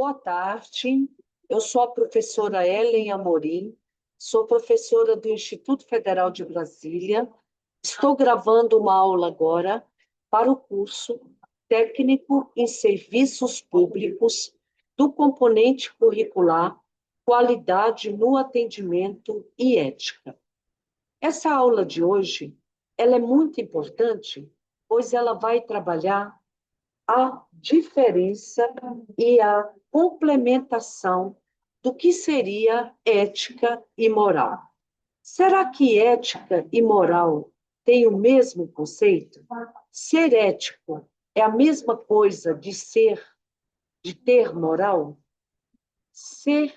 Boa tarde, eu sou a professora Ellen Amorim, sou professora do Instituto Federal de Brasília. Estou gravando uma aula agora para o curso Técnico em Serviços Públicos do componente curricular Qualidade no Atendimento e Ética. Essa aula de hoje, ela é muito importante, pois ela vai trabalhar a diferença e a complementação do que seria ética e moral. Será que ética e moral têm o mesmo conceito? Ser ético é a mesma coisa de ser, de ter moral? Ser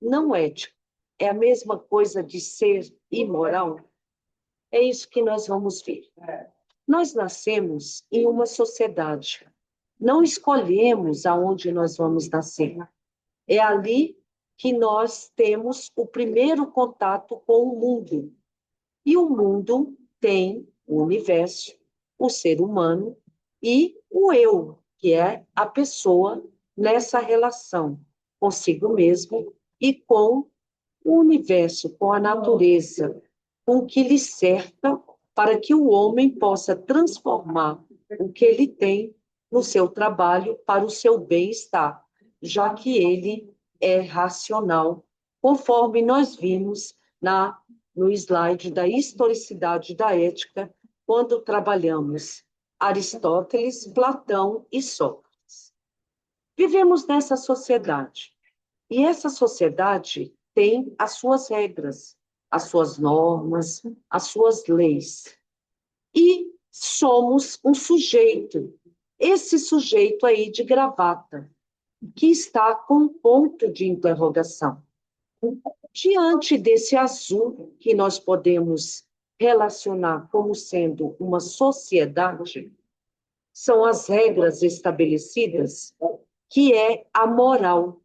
não ético é a mesma coisa de ser imoral? É isso que nós vamos ver. Nós nascemos em uma sociedade. Não escolhemos aonde nós vamos nascer. É ali que nós temos o primeiro contato com o mundo. E o mundo tem o universo, o ser humano e o eu, que é a pessoa nessa relação consigo mesmo e com o universo, com a natureza, com o que lhe cerca, para que o homem possa transformar o que ele tem no seu trabalho para o seu bem-estar, já que ele é racional, conforme nós vimos no slide da historicidade da ética, quando trabalhamos Aristóteles, Platão e Sócrates. Vivemos nessa sociedade, e essa sociedade tem as suas regras, as suas normas, as suas leis. E somos um sujeito, esse sujeito aí de gravata, que está com um ponto de interrogação. Diante desse azul que nós podemos relacionar como sendo uma sociedade, são as regras estabelecidas, que é a moral.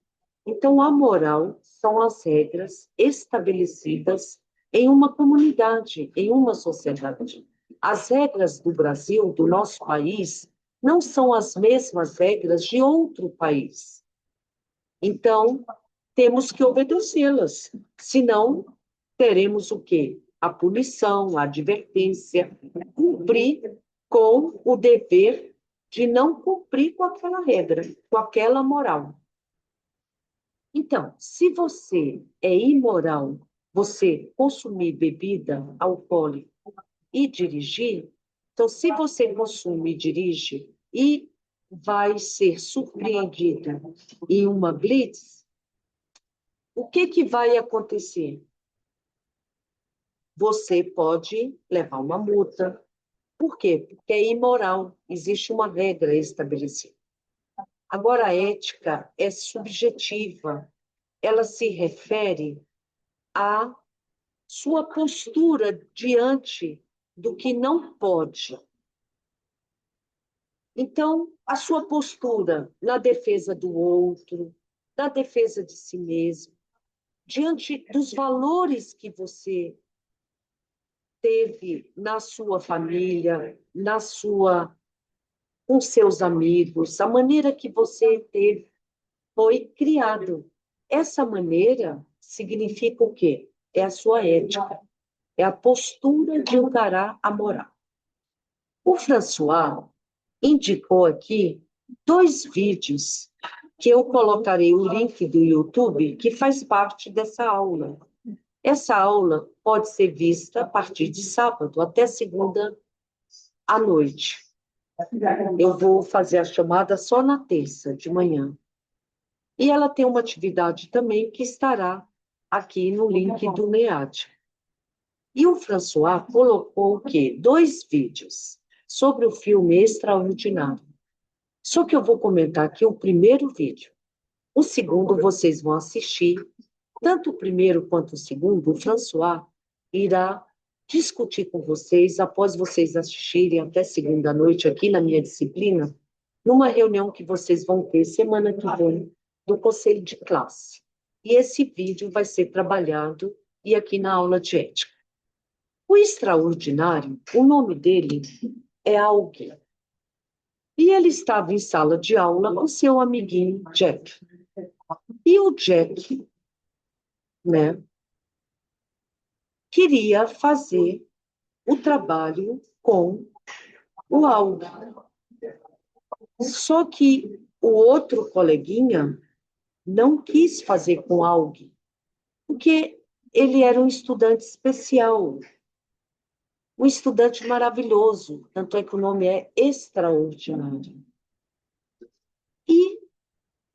Então, a moral são as regras estabelecidas em uma comunidade, em uma sociedade. As regras do Brasil, do nosso país, não são as mesmas regras de outro país. Então, temos que obedecê-las, senão teremos o quê? A punição, a advertência, cumprir com o dever de não cumprir com aquela regra, com aquela moral. Então, se você é imoral, você consumir bebida alcoólica e dirigir, então, se você consome e dirige e vai ser surpreendida em uma blitz, o que vai acontecer? Você pode levar uma multa. Por quê? Porque é imoral, existe uma regra estabelecida. Agora, a ética é subjetiva, ela se refere à sua postura diante do que não pode. Então, a sua postura na defesa do outro, na defesa de si mesmo, diante dos valores que você teve na sua família, com seus amigos, a maneira que você teve, foi criado. Essa maneira significa o quê? É a sua ética, é a postura de encarar a moral. O François indicou aqui 2 vídeos que eu colocarei o link do YouTube, que faz parte dessa aula. Essa aula pode ser vista a partir de sábado até segunda à noite. Eu vou fazer a chamada só na terça, de manhã. E ela tem uma atividade também que estará aqui no link do NEAD. E o François colocou o quê? 2 vídeos sobre o filme Extraordinário. Só que eu vou comentar aqui o primeiro vídeo. O segundo vocês vão assistir. Tanto o primeiro quanto o segundo, o François irá discutir com vocês, após vocês assistirem até segunda noite aqui na minha disciplina, numa reunião que vocês vão ter semana que vem, do conselho de classe. E esse vídeo vai ser trabalhado e aqui na aula de ética. O extraordinário, o nome dele é Augie. E ele estava em sala de aula com seu amiguinho Jack. E o Jack, né, queria fazer o trabalho com o Aldo. Só que o outro coleguinha não quis fazer com Alg, porque ele era um estudante especial, um estudante maravilhoso, tanto é que o nome é extraordinário. E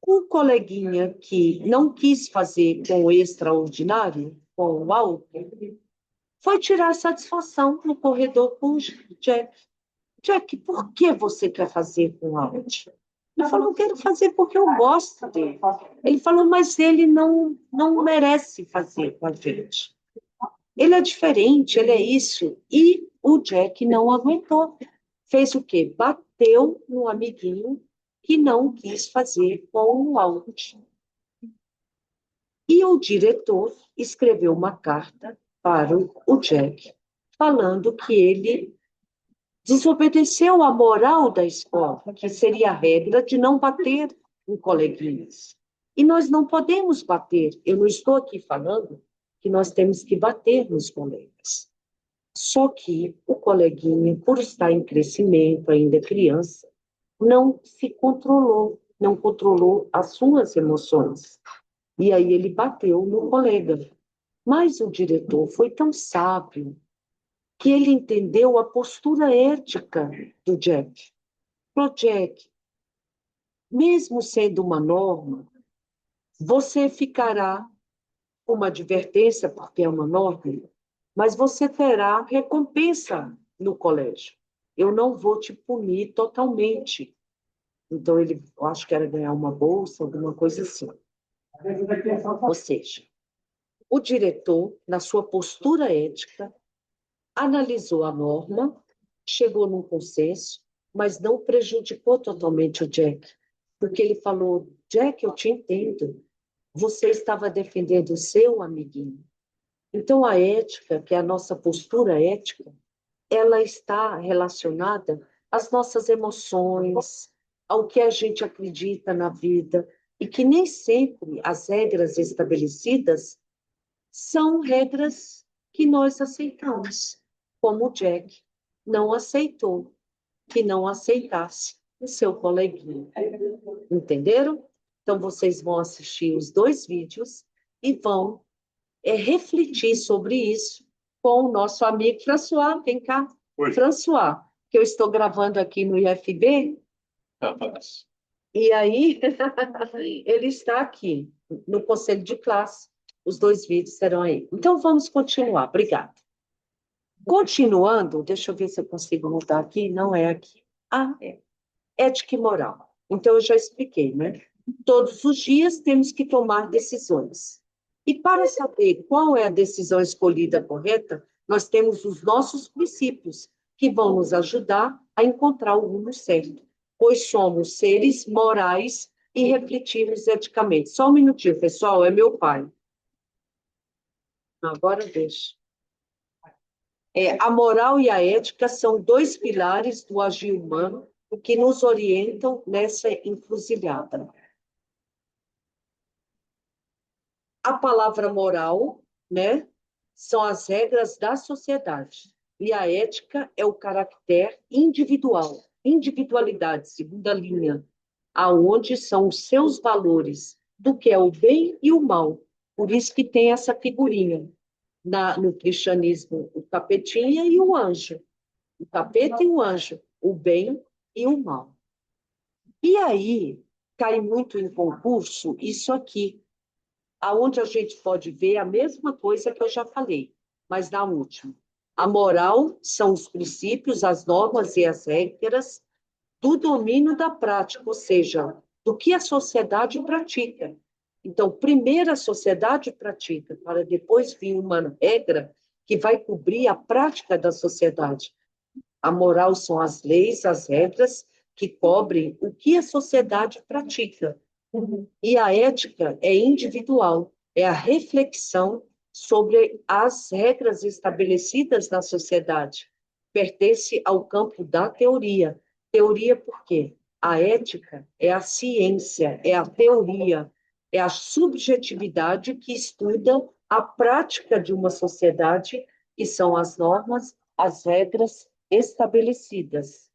o coleguinha que não quis fazer com o extraordinário, com o Alg, foi tirar satisfação no corredor com o Jack. Jack, por que você quer fazer com o Alg? Ele falou, quero fazer porque eu gosto dele. Ele falou, mas ele não merece fazer com a gente. Ele é diferente, ele é isso. E o Jack não aguentou. Fez o quê? Bateu no amiguinho que não quis fazer com o Albert. E o diretor escreveu uma carta para o Jack, falando que ele desobedeceu a moral da escola, que seria a regra de não bater em coleguinhas. E nós não podemos bater. Eu não estou aqui falando que nós temos que bater nos colegas. Só que o coleguinha, por estar em crescimento, ainda criança, não se controlou, não controlou as suas emoções. E aí ele bateu no colega. Mas o diretor foi tão sábio que ele entendeu a postura ética do Jack. Falou, Jack, mesmo sendo uma norma, você ficará com uma advertência, porque é uma norma, mas você terá recompensa no colégio. Eu não vou te punir totalmente. Então, ele, eu acho que era ganhar uma bolsa, alguma coisa assim. Ou seja, o diretor, na sua postura ética, analisou a norma, chegou num consenso, mas não prejudicou totalmente o Jack, porque ele falou, Jack, eu te entendo, você estava defendendo o seu amiguinho. Então, a ética, que é a nossa postura ética, ela está relacionada às nossas emoções, ao que a gente acredita na vida, e que nem sempre as regras estabelecidas são regras que nós aceitamos, como o Jack não aceitou que não aceitasse o seu coleguinha. Entenderam? Então, vocês vão assistir os dois vídeos e vão refletir sobre isso com o nosso amigo François. Vem cá, oi. François, que eu estou gravando aqui no IFB. E aí, ele está aqui, no conselho de classe. Os dois vídeos serão aí. Então, vamos continuar. Obrigada. Continuando, deixa eu ver se eu consigo mudar aqui. Não é aqui. Ah, é. Ética e moral. Então, eu já expliquei, né? Todos os dias temos que tomar decisões. E para saber qual é a decisão escolhida correta, nós temos os nossos princípios, que vão nos ajudar a encontrar o rumo certo, pois somos seres morais e refletimos eticamente. Só um minutinho, pessoal, é meu pai. Agora deixa. A moral e a ética são dois pilares do agir humano que nos orientam nessa encruzilhada. A palavra moral, né, são as regras da sociedade. E a ética é o caráter individual, individualidade, segunda linha, aonde são os seus valores do que é o bem e o mal. Por isso que tem essa figurinha. No cristianismo, o capetinha e o anjo. O capeta e o anjo, o bem e o mal. E aí, cai muito em concurso isso aqui, aonde a gente pode ver a mesma coisa que eu já falei, mas na última. A moral são os princípios, as normas e as regras do domínio da prática, ou seja, do que a sociedade pratica. Então, primeiro a sociedade pratica, para depois vir uma regra que vai cobrir a prática da sociedade. A moral são as leis, as regras que cobrem o que a sociedade pratica. E a ética é individual, é a reflexão sobre as regras estabelecidas na sociedade. Pertence ao campo da teoria. Teoria por quê? A ética é a ciência, é a teoria, é a subjetividade que estuda a prática de uma sociedade, que são as normas, as regras estabelecidas.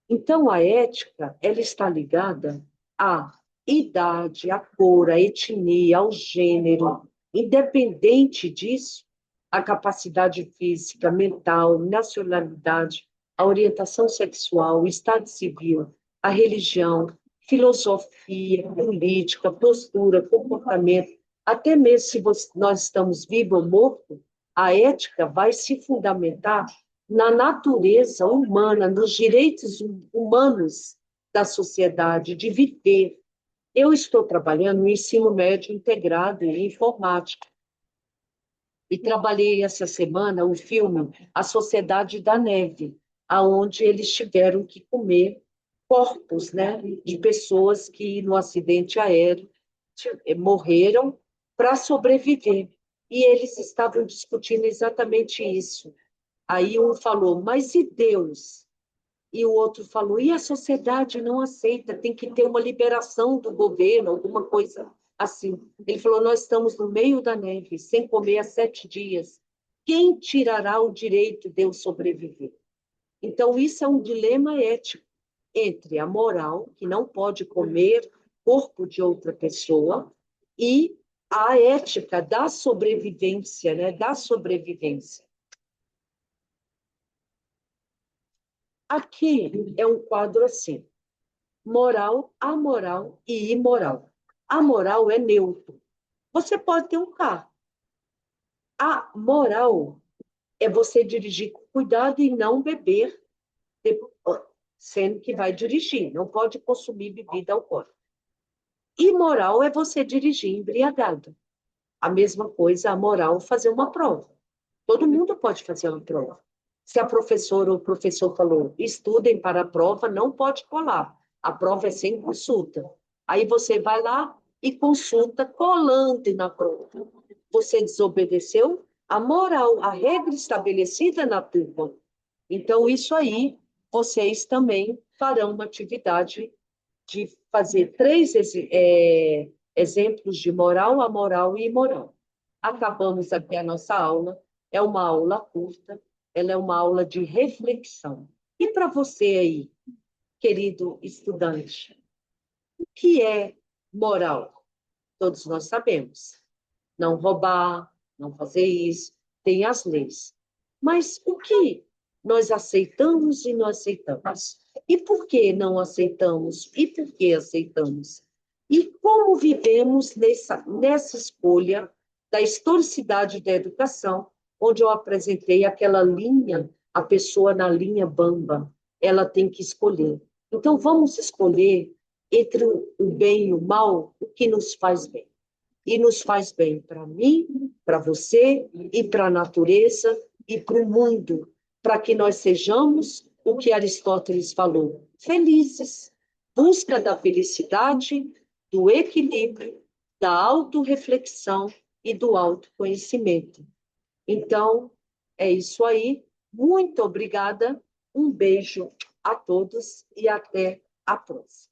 Então, a ética, ela está ligada à idade, à cor, à etnia, ao gênero. Independente disso, a capacidade física, mental, nacionalidade, a orientação sexual, o estado civil, a religião, filosofia, política, postura, comportamento, até mesmo se nós estamos vivos ou mortos, a ética vai se fundamentar na natureza humana, nos direitos humanos da sociedade, de viver. Eu estou trabalhando no ensino médio integrado em informática e trabalhei essa semana o filme A Sociedade da Neve, aonde eles tiveram que comer corpos, né, de pessoas que no acidente aéreo morreram para sobreviver. E eles estavam discutindo exatamente isso. Aí um falou, mas e Deus? E o outro falou, e a sociedade não aceita, tem que ter uma liberação do governo, alguma coisa assim. Ele falou, nós estamos no meio da neve, sem comer há 7 dias. Quem tirará o direito de eu sobreviver? Então, isso é um dilema ético entre a moral, que não pode comer corpo de outra pessoa, e a ética da sobrevivência, né? Da sobrevivência. Aqui é um quadro assim: moral, amoral e imoral. A moral é neutro. Você pode ter um carro. A moral é você dirigir com cuidado e não beber, sendo que vai dirigir. Não pode consumir bebida alcoólica. Imoral é você dirigir embriagado. A mesma coisa, a moral, fazer uma prova. Todo mundo pode fazer uma prova. Se a professora ou o professor falou, estudem para a prova, não pode colar. A prova é sem consulta. Aí você vai lá e consulta colando na prova. Você desobedeceu a moral, a regra estabelecida na turma. Então, isso aí, vocês também farão uma atividade de fazer 3 exemplos de moral, amoral e imoral. Acabamos aqui a nossa aula. É uma aula curta, ela é uma aula de reflexão. E para você aí, querido estudante, o que é moral? Todos nós sabemos. Não roubar, não fazer isso, tem as leis. Mas o que nós aceitamos e não aceitamos? E por que não aceitamos? E por que aceitamos? E como vivemos nessa escolha da historicidade da educação, onde eu apresentei aquela linha, a pessoa na linha bamba, ela tem que escolher. Então, vamos escolher entre o bem e o mal o que nos faz bem. E nos faz bem para mim, para você, e para a natureza, e para o mundo, para que nós sejamos o que Aristóteles falou, felizes. Busca da felicidade, do equilíbrio, da autorreflexão e do autoconhecimento. Então, é isso aí. Muito obrigada. Um beijo a todos e até a próxima.